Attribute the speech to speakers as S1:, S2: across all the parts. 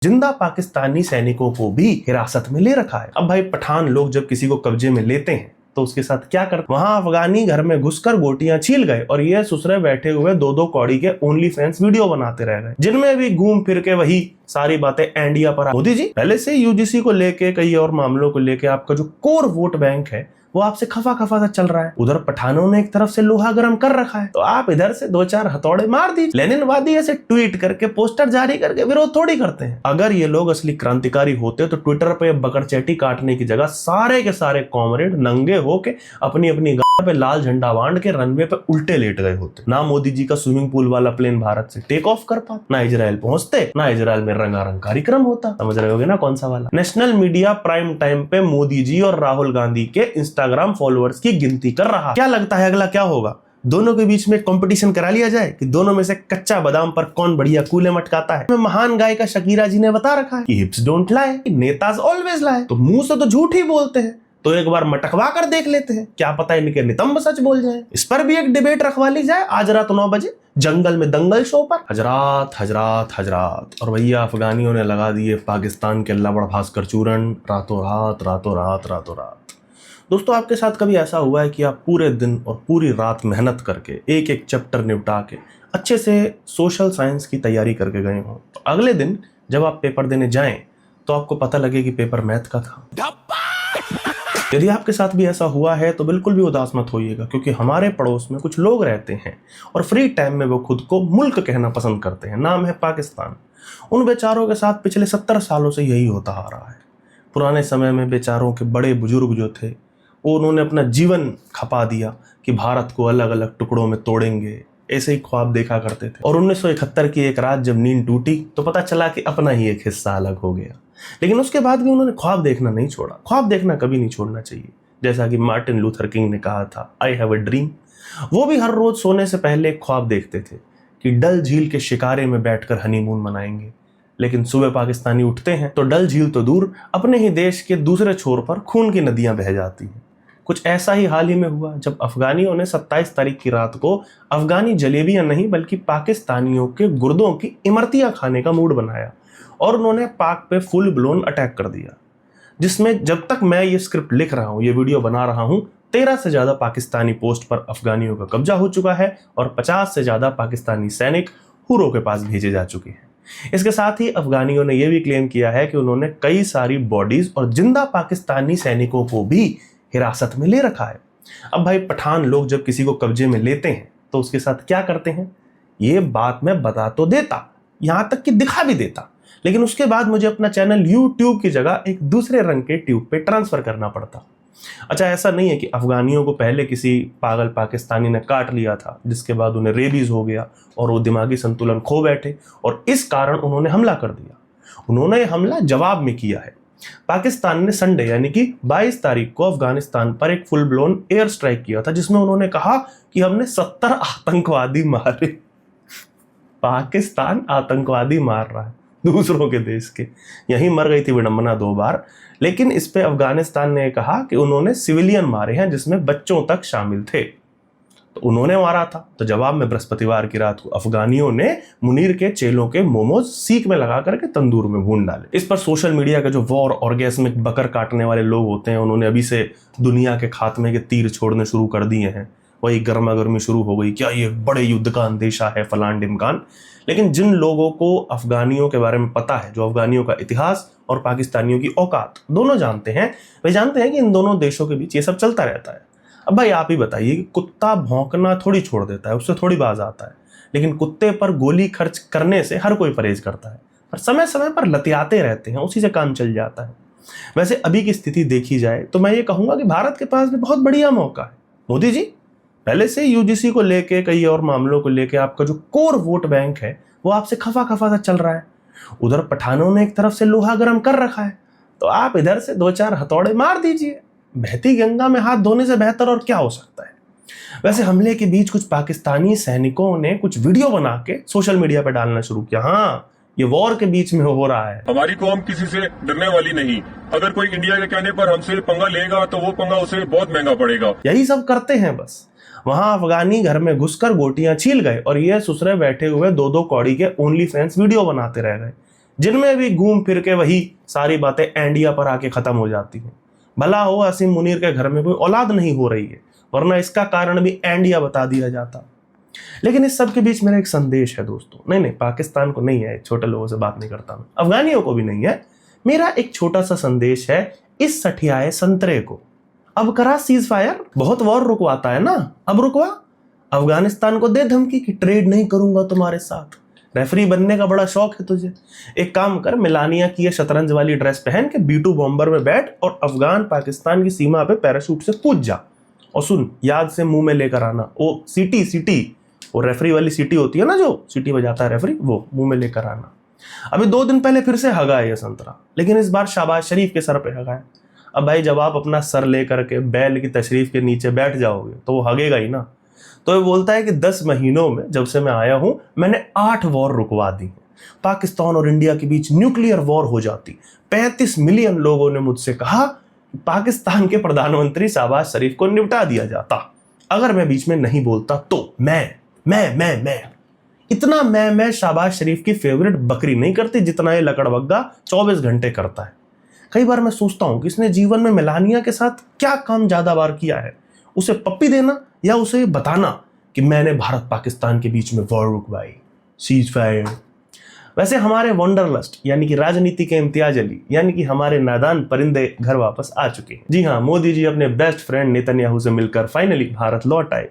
S1: जिंदा पाकिस्तानी सैनिकों को भी हिरासत में ले रखा है। अब भाई पठान लोग जब किसी को कब्जे में लेते हैं तो उसके साथ क्या करते, वहां अफगानी घर में घुसकर गोटियां छील गए और ये ससुरे बैठे हुए दो दो कौड़ी के ओनली फैंस वीडियो बनाते रह गए, जिनमें भी घूम फिर के वही सारी बातें एंडिया पर। मोदी जी पहले से यूजीसी को लेके कई और मामलों को लेके आपका जो कोर वोट बैंक है वो आपसे खफा खफा सा चल रहा है। उधर पठानों ने एक तरफ से लोहा गर्म कर रखा है तो आप इधर से दो चार हथौड़े मार दीजिए। लेनिनवादी ऐसे ट्वीट करके पोस्टर जारी करके विरोध थोड़ी करते हैं। अगर ये लोग असली क्रांतिकारी होते तो ट्विटर पे बकरचेटी काटने की जगह सारे के सारे कॉमरेड नंगे होके अपनी अपनी पे लाल झंडा बांध के रनवे पे उल्टे लेट गए होते। ना मोदी जी का स्विमिंग पूल वाला प्लेन भारत से टेक ऑफ कर पाता, ना इजराइल पहुंचते, ना इजराइल में रंगारंग कार्यक्रम होता। समझ रहे होगे ना कौन सा वाला। नेशनल मीडिया प्राइम टाइम पे मोदी जी और राहुल गांधी के इंस्टाग्राम फॉलोअर्स की गिनती कर रहा। क्या लगता है अगला क्या होगा? दोनों के बीच में कंपटीशन करा लिया जाए कि दोनों में से कच्चा बादाम पर कौन बढ़िया कूले मटकाता है। महान गायिका शकीरा जी ने बता रखा है कि हिप्स डोंट लाई, नेताज ऑलवेज लाई। तो मुंह से तो झूठ ही बोलते हैं, तो एक बार मटकवा कर देख लेते हैं, क्या पता इनके नितंब सच बोल जाए। इस पर भी एक डिबेट रखवा ली जाए आज रात 9 बजे जंगल में दंगल शो पर। हजरात हजरात हजरात। और भैया अफगानियों ने लगा दिए पाकिस्तान के लवड़ भास्कर चूरन रातों रात रातों रात रातों रात। दोस्तों आपके साथ कभी ऐसा हुआ है कि आप पूरे दिन और पूरी रात मेहनत करके एक एक चैप्टर निपटा के अच्छे से सोशल साइंस की तैयारी करके गए हो, तो अगले दिन जब आप पेपर देने जाएं तो आपको पता लगे कि पेपर मैथ का था। यदि आपके साथ भी ऐसा हुआ है तो बिल्कुल भी उदास मत होइएगा, क्योंकि हमारे पड़ोस में कुछ लोग रहते हैं और फ्री टाइम में वो खुद को मुल्क कहना पसंद करते हैं। नाम है पाकिस्तान। उन बेचारों के साथ पिछले 70 सालों से यही होता आ रहा है। पुराने समय में बेचारों के बड़े बुजुर्ग जो थे वो उन्होंने अपना जीवन खपा दिया कि भारत को अलग अलग टुकड़ों में तोड़ेंगे, ऐसे ही ख्वाब देखा करते थे। और 1971 की एक रात जब नींद टूटी तो पता चला कि अपना ही एक हिस्सा अलग हो गया। लेकिन उसके बाद भी उन्होंने ख्वाब देखना नहीं छोड़ा। ख्वाब देखना कभी नहीं छोड़ना चाहिए। जैसा कि मार्टिन लूथर किंग ने कहा था, आई हैव अ ड्रीम। वो भी हर रोज सोने से पहले ख्वाब देखते थे कि डल झील के शिकारे में बैठकर हनीमून मनाएंगे। लेकिन सुबह पाकिस्तानी उठते हैं तो डल झील तो दूर, अपने ही देश के दूसरे छोर पर खून की नदियां बह जाती हैं। कुछ ऐसा ही हाल ही में हुआ जब अफगानियों ने 27 तारीख की रात को अफगानी जलेबियां नहीं बल्कि पाकिस्तानियों के गुर्दों की इमरतियां खाने का मूड बनाया और उन्होंने पाक पे फुल ब्लोन अटैक कर दिया, जिसमें जब तक मैं ये स्क्रिप्ट लिख रहा हूँ, ये वीडियो बना रहा हूँ, 13 से ज्यादा पाकिस्तानी पोस्ट पर अफगानियों का कब्जा हो चुका है और 50 से ज्यादा पाकिस्तानी सैनिक हुरों के पास भेजे जा चुके हैं। इसके साथ ही अफगानियों ने यह भी क्लेम किया है कि उन्होंने कई सारी बॉडीज और जिंदा पाकिस्तानी सैनिकों को भी हिरासत में ले रखा है। अब भाई पठान लोग जब किसी को कब्जे में लेते हैं तो उसके साथ क्या करते हैं, ये बात मैं बता तो देता, यहां तक कि दिखा भी देता, लेकिन उसके बाद मुझे अपना चैनल YouTube की जगह एक दूसरे रंग के ट्यूब पे ट्रांसफर करना पड़ता। अच्छा, ऐसा नहीं है कि अफगानियों को पहले किसी पागल पाकिस्तानी ने काट लिया था जिसके बाद उन्हें रेबीज हो गया और वो दिमागी संतुलन खो बैठे और इस कारण उन्होंने हमला कर दिया। उन्होंने हमला जवाब में किया है। पाकिस्तान ने संडे यानी कि 22 तारीख को अफगानिस्तान पर एक फुल ब्लोन एयर स्ट्राइक किया था, जिसमें उन्होंने कहा कि हमने 70 आतंकवादी मारे। पाकिस्तान आतंकवादी मार रहा है दूसरों के देश के। यहीं मर गई थी विडंबना 2 बार। लेकिन इस पे अफगानिस्तान ने कहा कि उन्होंने सिविलियन मारे हैं जिसमें बच्चों तक शामिल थे, तो उन्होंने मारा था। तो जवाब में बृहस्पतिवार की रात को अफगानियों ने मुनीर के चेलों के मोमोज सीख में लगा करके तंदूर में भून डाले। इस पर सोशल मीडिया के जो वॉर ऑर्गेस्मिक बकर काटने वाले लोग होते हैं उन्होंने अभी से दुनिया के खात्मे के तीर छोड़ने शुरू कर दिए हैं। वही गर्मा गर्मी शुरू हो गई, क्या ये बड़े युद्ध का अंदेशा है, फलान ढिमकान। लेकिन जिन लोगों को अफगानियों के बारे में पता है, जो अफगानियों का इतिहास और पाकिस्तानियों की औकात दोनों जानते हैं, वे जानते हैं कि इन दोनों देशों के बीच ये सब चलता रहता है। अब भाई आप ही बताइए कि कुत्ता भौंकना थोड़ी छोड़ देता है, उससे थोड़ी बाज आता है, लेकिन कुत्ते पर गोली खर्च करने से हर कोई परहेज करता है, पर समय समय पर लतियाते रहते हैं, उसी से काम चल जाता है। वैसे अभी की स्थिति देखी जाए तो मैं ये कहूंगा कि भारत के पास भी बहुत बढ़िया मौका है। मोदी जी पहले से यूजीसी को लेके कई और मामलों को लेके आपका जो कोर वोट बैंक है वो आपसे खफा खफा सा चल रहा है। उधर पठानों ने एक तरफ से लोहा गर्म कर रखा है तो आप इधर से दो चार हथौड़े मार दीजिए। बहती गंगा में हाथ धोने से बेहतर और क्या हो सकता है। वैसे हमले के बीच कुछ पाकिस्तानी सैनिकों ने कुछ वीडियो बना के सोशल मीडिया पर डालना शुरू किया। हाँ, ये वॉर के बीच में हो रहा है।
S2: हमारी कौम किसी से डरने वाली नहीं। अगर कोई इंडिया के कहने पर हमसे पंगा लेगा तो वो पंगा उसे बहुत महंगा पड़ेगा।
S1: यही सब करते हैं बस। वहां अफगानी घर में घुसकर गोटियां छील गए और ये ससुरे बैठे हुए दो दो कौड़ी के ओनली फैंस वीडियो बनाते रह गए, जिनमें भी घूम फिर के वही सारी बातें इंडिया पर आके खत्म हो जाती हैं। भला हो असीम मुनीर के घर में कोई औलाद नहीं हो रही है, वरना इसका कारण भी इंडिया बता दिया जाता। लेकिन इस सब के बीच मेरा एक संदेश है दोस्तों, नहीं पाकिस्तान को नहीं है, छोटे लोगों से बात नहीं करता मैं, अफगानियों को भी नहीं है। मेरा एक छोटा सा संदेश है इस सठियाए संतरे को। अब करा सीज फायर, बहुत वॉर रुकवाता है ना, अब रुकवा। अफगानिस्तान को दे धमकी कि ट्रेड नहीं करूंगा तुम्हारे साथ। रेफरी बनने का बड़ा शौक है तुझे, एक काम कर, मिलानिया की ये शतरंज वाली ड्रेस पहन के B2 बॉम्बर में बैठ और अफगान पाकिस्तान की सीमा पे पैराशूट से कूद जा। और सुन, याद से मुंह में लेकर आना वो सीटी, वो रेफरी वाली सीटी होती है ना, जो सीटी बजाता है रेफरी, वो मुंह में लेकर आना। अभी 2 दिन पहले फिर से हगा है ये संतरा, लेकिन इस बार शहबाज शरीफ के सर पे हगा है। अब भाई जब आप अपना सर लेकर के बैल की तशरीफ के नीचे बैठ जाओगे तो वो हगेगा ही ना। तो ये बोलता है कि 10 महीनों में जब से मैं आया हूं मैंने 8 वॉर रुकवा दी। पाकिस्तान और इंडिया के बीच न्यूक्लियर वॉर हो जाती। 35 मिलियन लोगों ने मुझसे कहा पाकिस्तान के प्रधानमंत्री शहबाज शरीफ को निपटा दिया जाता अगर मैं बीच में नहीं बोलता। तो मैं इतना मैं शहबाज शरीफ की फेवरेट बकरी नहीं करती जितना ये लकड़बग्गा 24 घंटे करता है। कई बार मैं सोचता हूं कि इसने जीवन में मेलानिया के साथ क्या काम ज्यादा बार किया है, उसे पप्पी देना या उसे बताना कि मैंने भारत पाकिस्तान के बीच में वॉर रुकवाई, सीज फायर। वैसे हमारे वंडरलस्ट यानी कि राजनीति के इम्तियाज अली यानी कि हमारे नादान परिंदे घर वापस आ चुके हैं। जी हाँ, मोदी जी अपने बेस्ट फ्रेंड नेतन्याहू से मिलकर फाइनली भारत लौट आए।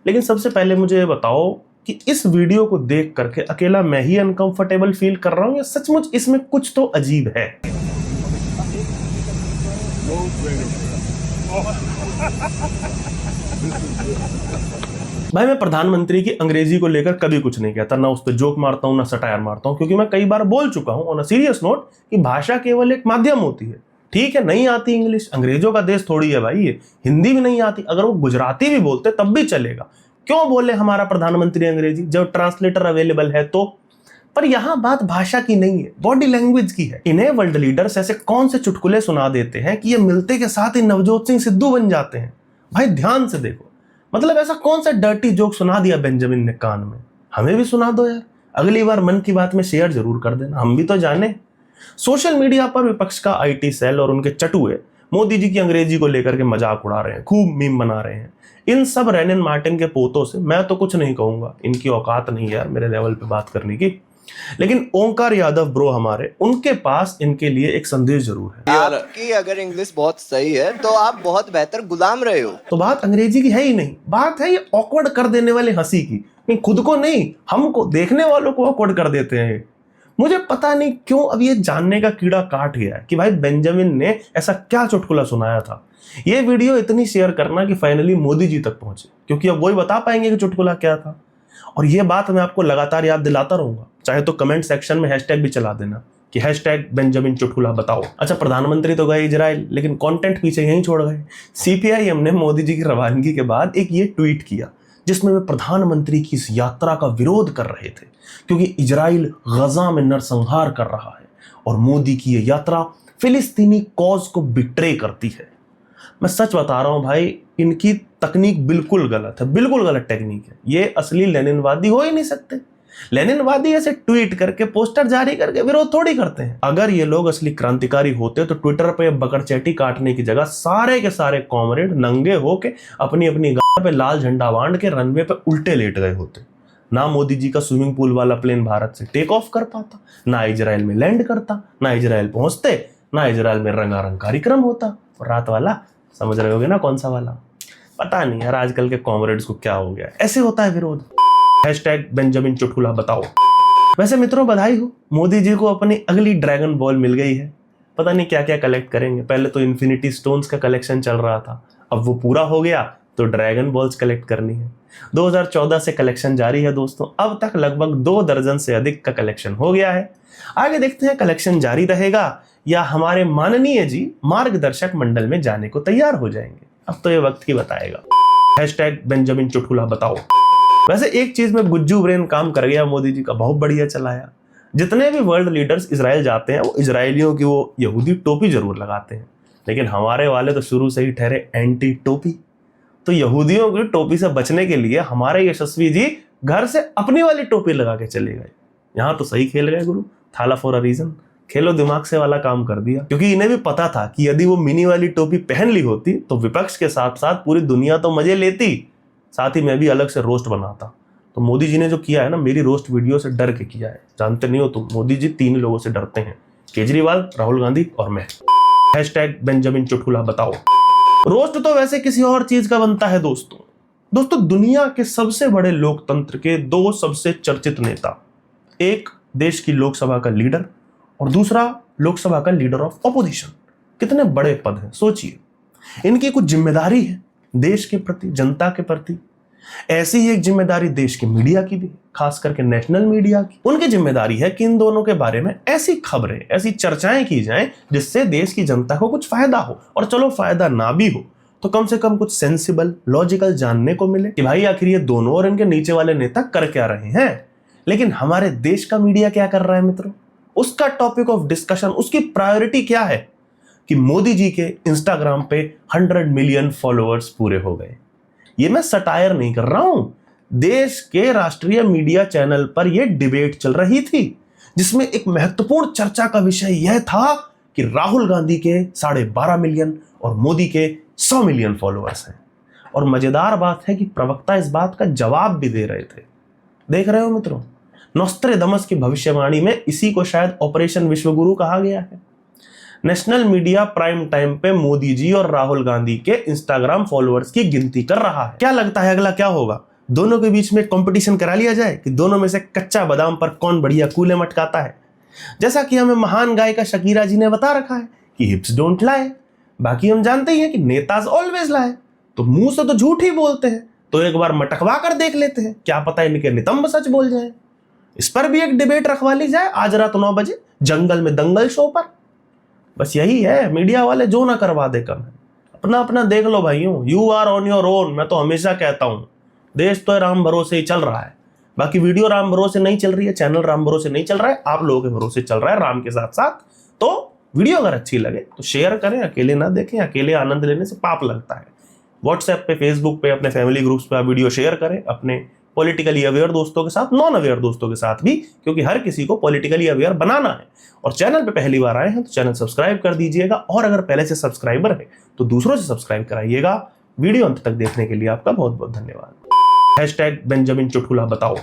S1: लेकिन सबसे पहले मुझे बताओ कि इस वीडियो को देख करके अकेला मैं ही अनकंफर्टेबल फील कर रहा हूं या सचमुच इसमें कुछ तो अजीब है। भाई मैं प्रधानमंत्री की अंग्रेजी को लेकर कभी कुछ नहीं कहता, ना उस पर जोक मारता हूं ना सटायर मारता हूं, क्योंकि मैं कई बार बोल चुका हूं ऑन अ सीरियस नोट कि भाषा केवल एक माध्यम होती है। ठीक है, नहीं आती इंग्लिश, अंग्रेजों का देश थोड़ी है भाई ये, हिंदी भी नहीं आती, अगर वो गुजराती भी बोलते तब भी चलेगा। क्यों बोले हमारा प्रधानमंत्री अंग्रेजी जब ट्रांसलेटर अवेलेबल है तो। पर यहां बात भाषा की नहीं है, बॉडी लैंग्वेज की है। इन्हें वर्ल्ड लीडर्स ऐसे कौन से चुटकुले सुना देते हैं कि ये मिलते के साथ ही नवजोत सिंह सिद्धू बन जाते हैं। भाई ध्यान से देखो, मतलब ऐसा कौन सा डर्टी जोक सुना दिया बेंजामिन ने कान में, हमें भी सुना दो यार। अगली बार मन की बात में शेयर जरूर कर देना, हम भी तो जाने। सोशल मीडिया पर विपक्ष का IT सेल और उनके चटुए मोदी जी की अंग्रेजी को लेकर के मजाक उड़ा रहे हैं, खूब मीम बना रहे हैं। इन सब रेनिन मार्टिन के पोतों से मैं तो कुछ नहीं कहूंगा, इनकी औकात नहीं है यार मेरे लेवल पे बात करने की। लेकिन ओंकार यादव ब्रो हमारे, उनके पास इनके लिए एक संदेश जरूर है।
S3: आपकी अगर इंग्लिश बहुत सही है तो आप बहुत बेहतर गुलाम रहे हो।
S1: तो बात अंग्रेजी की है ही नहीं, बात है ये ऑकवर्ड कर देने वाले हंसी की। खुद को नहीं, हमको, देखने वालों को ऑकवर्ड कर देते हैं। मुझे पता नहीं क्यों अब ये जानने का कीड़ा काट गया है कि भाई बेंजामिन ने ऐसा क्या चुटकुला सुनाया था। ये वीडियो इतनी शेयर करना कि फाइनली मोदी जी तक पहुंचे, क्योंकि अब वही बता पाएंगे कि चुटकुला क्या था। और ये बात मैं आपको लगातार याद दिलाता रहूंगा, चाहे तो कमेंट सेक्शन में हैशटैग भी चला देना कि हैशटैग बेंजामिन चुटकुला बताओ। अच्छा, प्रधानमंत्री तो गए इजराइल, लेकिन कंटेंट पीछे यहीं छोड़ गए। CPIM ने मोदी जी की रवानगी के बाद एक ये ट्वीट किया जिसमें वे प्रधानमंत्री की इस यात्रा का विरोध कर रहे थे, क्योंकि इजराइल गजा में नरसंहार कर रहा है और मोदी की ये यात्रा फिलिस्तीनी कॉज को बिट्रे करती है। मैं सच बता रहा हूं भाई, इनकी तकनीक बिल्कुल गलत है, बिल्कुल गलत टेक्निक है। ये असली लेनिनवादी हो ही नहीं सकते। लेनिनवादी ऐसे ट्वीट करके, पोस्टर जारी करके विरोध थोड़ी करते हैं। अगर ये लोग असली क्रांतिकारी होते तो ट्विटर पे बकरचैटी काटने की जगह सारे के सारे कॉमरेड नंगे होके अपनी अपनी गाड़ी पे लाल झंडा बांध के रनवे पे उल्टे लेट गए होते। ना मोदी जी का स्विमिंग पूल वाला प्लेन भारत से टेक ऑफ कर पाता, ना इजराइल में लैंड करता, ना इजराइल पहुंचते, ना इजराइल में रंगारंग कार्यक्रम होता। और रात वाला समझ रहे होगे ना कौन सा वाला। पता नहीं यार आजकल के कॉमरेड्स को क्या हो गया, ऐसे होता है विरोध। हैशटैग बेंजामिन चुटकुला बताओ। वैसे मित्रों बधाई हो, मोदी जी को अपनी अगली ड्रैगन बॉल मिल गई है। पता नहीं क्या क्या कलेक्ट करेंगे। पहले तो इन्फिनिटी स्टोन्स का कलेक्शन चल रहा था, अब वो पूरा हो गया तो ड्रैगन बॉल्स कलेक्ट करनी है। 2014 से कलेक्शन जारी है दोस्तों, अब तक लगभग 2 दर्जन से अधिक का कलेक्शन हो गया है। आगे देखते हैं कलेक्शन जारी रहेगा या हमारे माननीय जी मार्गदर्शक मंडल में जाने को तैयार हो जाएंगे। अब तो ये वक्त ही बताएगा। हैशटैग बेंजामिन चुटकुला बताओ। वैसे एक चीज में गुज्जू ब्रेन काम कर गया मोदी जी का, बहुत बढ़िया चलाया। जितने भी वर्ल्ड लीडर्स इजराइल जाते हैं वो इजरायलियों की वो यहूदी टोपी जरूर लगाते हैं, लेकिन हमारे वाले तो शुरू से ही ठहरे एंटी टोपी। तो यहूदियों की टोपी से बचने के लिए हमारे यशस्वी जी घर से अपनी वाली टोपी लगा के चले गए। यहाँ तो सही खेल गए गुरु, थाला फॉर अ रीजन, खेलो दिमाग से वाला काम कर दिया, क्योंकि इन्हें भी पता था कि यदि वो मिनी वाली टोपी पहन ली होती तो विपक्ष के साथ साथ पूरी दुनिया तो मजे लेती, साथ ही मैं भी अलग से रोस्ट बनाता। तो मोदी जी ने जो किया है ना, मेरी रोस्ट वीडियो से डर के किया है। जानते नहीं हो तुम, मोदी जी 3 लोगों से डरते हैं, केजरीवाल, राहुल गांधी और मैं। हैशटैग बेंजामिन चुटकुला बताओ। रोस्ट तो वैसे किसी और चीज का बनता है दोस्तों। दुनिया के सबसे बड़े लोकतंत्र के 2 सबसे चर्चित नेता, एक देश की लोकसभा का लीडर और दूसरा लोकसभा का लीडर ऑफ ऑपोजिशन, कितने बड़े पद हैं सोचिए। इनकी कुछ जिम्मेदारी है देश के प्रति, जनता के प्रति। ऐसी ही एक जिम्मेदारी देश के मीडिया की भी, खास करके नेशनल मीडिया की। उनकी जिम्मेदारी है कि इन दोनों के बारे में ऐसी खबरें, ऐसी चर्चाएं की जाएं जिससे देश की जनता को कुछ फायदा हो, और चलो फायदा ना भी हो तो कम से कम कुछ सेंसिबल, लॉजिकल जानने को मिले कि भाई आखिर ये दोनों और इनके नीचे वाले नेता कर क्या रहे हैं। लेकिन हमारे देश का मीडिया क्या कर रहा है मित्रों? उसका टॉपिक ऑफ डिस्कशन, उसकी प्रायोरिटी क्या है कि मोदी जी के इंस्टाग्राम पे 100 मिलियन फॉलोअर्स पूरे हो गए। ये मैं सटायर नहीं कर रहा हूं, देश के राष्ट्रीय मीडिया चैनल पर यह डिबेट चल रही थी जिसमें एक महत्वपूर्ण चर्चा का विषय यह था कि राहुल गांधी के 12.5 मिलियन और मोदी के 100 मिलियन फॉलोअर्स हैं। और मजेदार बात है कि प्रवक्ता इस बात का जवाब भी दे रहे थे। देख रहे हो मित्रों, नोस्ट्रेडमस की भविष्यवाणी में इसी को शायद ऑपरेशन विश्वगुरु कहा गया है। नेशनल मीडिया प्राइम टाइम पे मोदी जी और राहुल गांधी के इंस्टाग्राम फॉलोअर्स की गिनती कर रहा है। क्या लगता है अगला क्या होगा? दोनों के बीच में कंपटीशन करा लिया जाए कि दोनों में से कच्चा बादाम पर कौन बढ़िया कूले मटकाता है। जैसा कि हमें महान गायिका शकीरा जी ने बता रखा है कि हिप्स डोंट लाई। बाकी हम जानते ही हैं कि नेताज ऑलवेज लाई। तो मुंह से तो झूठ ही बोलते हैं, तो एक बार मटकवा कर देख लेते हैं, क्या पता इनके नितंब सच बोल जाए। इस पर भी एक डिबेट रखवा ली जाए आज रात 9 बजे जंगल में दंगल शो पर। बस यही है, मीडिया वाले जो ना करवा दे कम है, अपना अपना देख लो भाइयों, you are on your own. मैं तो हमेशा कहता हूं देश तो राम भरोसे ही चल रहा है। बाकी वीडियो राम भरोसे नहीं चल रही है, चैनल राम भरोसे नहीं चल रहा है, आप लोगों के भरोसे चल रहा है राम के साथ साथ। तो वीडियो अगर अच्छी लगे तो शेयर करें, अकेले ना देखें, अकेले आनंद लेने से पाप लगता है। व्हाट्सएप पे, फेसबुक पे, अपने फैमिली ग्रुप्स पे आप वीडियो शेयर करें, अपने पॉलिटिकली अवेयर दोस्तों के साथ, नॉन अवेयर दोस्तों के साथ भी, क्योंकि हर किसी को पॉलिटिकली अवेयर बनाना है। और चैनल पे पहली बार आए हैं तो चैनल सब्सक्राइब कर दीजिएगा, और अगर पहले से सब्सक्राइबर है तो दूसरों से सब्सक्राइब कराइएगा। वीडियो अंत तक देखने के लिए आपका बहुत बहुत धन्यवाद। हैशटैग बेंजामिन चुटकुला बताओ।